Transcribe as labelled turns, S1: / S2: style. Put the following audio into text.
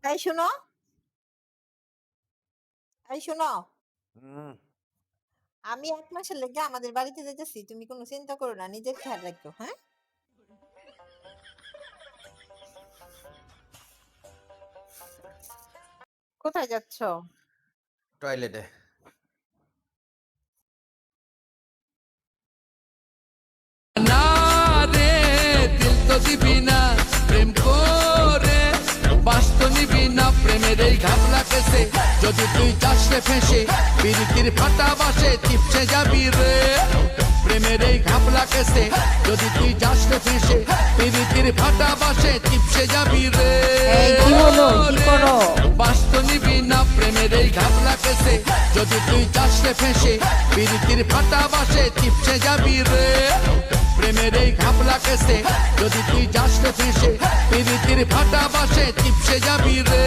S1: এই শোনো, এই শোনো।
S2: হুম।
S1: আমি ১ মাসের লেগে আমাদের বাড়িতে যাইতেছি। তুমি কোন চিন্তা করো না। নিজের খেয়াল রাখো, হ্যাঁ? কোথায় যাচ্ছ?
S2: টয়লেটে।
S3: না রে দিল তো দিবি না প্রেম করে বাস্ত নিবি না প্রেমের এই ঘাবলা কেসে যদি তুই চাষে ফেসে পিরিতির ফাটা বাসে চিপসে যাবি রে প্রেমের এই ঘাবলা কেসে যদি তুই চাষে ফেসে পিরিতির ফাটা বাসে চিপসে যাবি রে
S1: এই কি হলো? কি করো?
S3: বাস্ত নিবি না প্রেমের এই ঘাবলা কেসে যদি তুই চাষে ফেসে পিরিতির ফাটা বাসে চিপসে যাবি রে প্রেমের এই ঘাবলা কেসে যদি তুই যাস রে ফেসে পিরিতির ফাটা বাসে চিপসে যাবি রে